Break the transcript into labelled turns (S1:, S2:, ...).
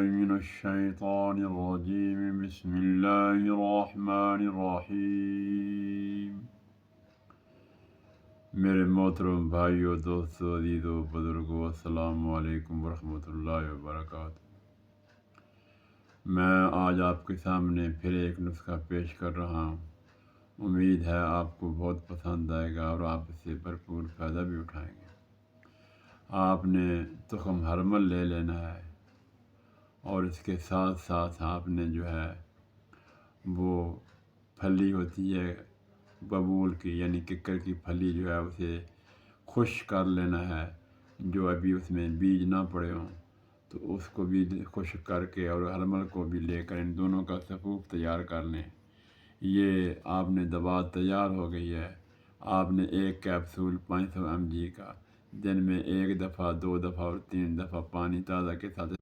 S1: من الشیطان الرجیم بسم اللہ الرحمن الرحیم۔ میرے محترم بھائیوں، دوستوں، عزیزوں، بزرگوں، السلام علیکم ورحمۃ اللہ وبرکاتہ۔ میں آج آپ کے سامنے پھر ایک نسخہ پیش کر رہا ہوں۔ امید ہے آپ کو بہت پسند آئے گا اور آپ اس سے بھرپور فائدہ بھی اٹھائیں گے۔ آپ نے تخم ہرمل لے لینا ہے اور اس کے ساتھ ساتھ آپ نے جو ہے وہ پھلی ہوتی ہے ببول کی، یعنی ککر کی پھلی جو ہے اسے خشک کر لینا ہے، جو ابھی اس میں بیج نہ پڑے ہوں تو اس کو بھی خشک کر کے اور ہرمل کو بھی لے کر ان دونوں کا صفوف تیار کر لیں۔ یہ آپ نے دوا تیار ہو گئی ہے۔ آپ نے ایک کیپسول 500 mg کا دن میں 1 دفعہ، 2 دفعہ اور 3 دفعہ پانی تازہ کے ساتھ